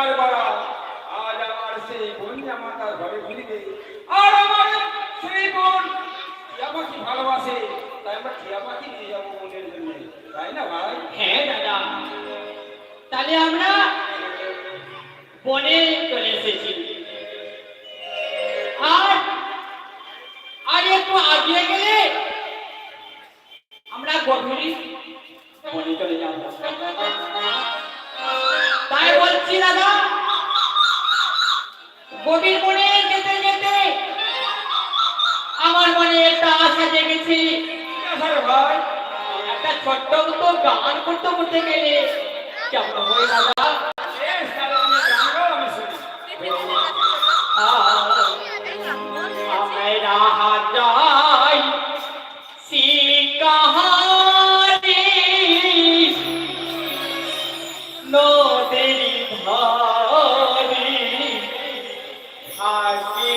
আর বাড়া আজ আমার সেই বোন আমার তার ঘরে ফিরবে আর আমার সেই বোন টিয়া পাখি ভালোবাসে তাই আমরা টিয়া পাখি নিয়ে যাবো বোনের জন্য তাই না ভাই? হ্যাঁ দাদা, তাহলে আমরা বনে চলে এসেছি। আর আর একটু আগিয়ে গেলে আমরা গভীর বনে চলে যাব। তাই বলছি দাদা, গভীর বনে যেতে যেতে আমার মনে একটা আশা জেগেছে। ভাই একটা ছোট্ট মতো গান করতে করতে গেলে কেমন হয় দাদা? বেশ, তাহলে তুমি গান গাও, আমি শুনি। আমরা যাই সি কাহারে নদীর ধারে থাকি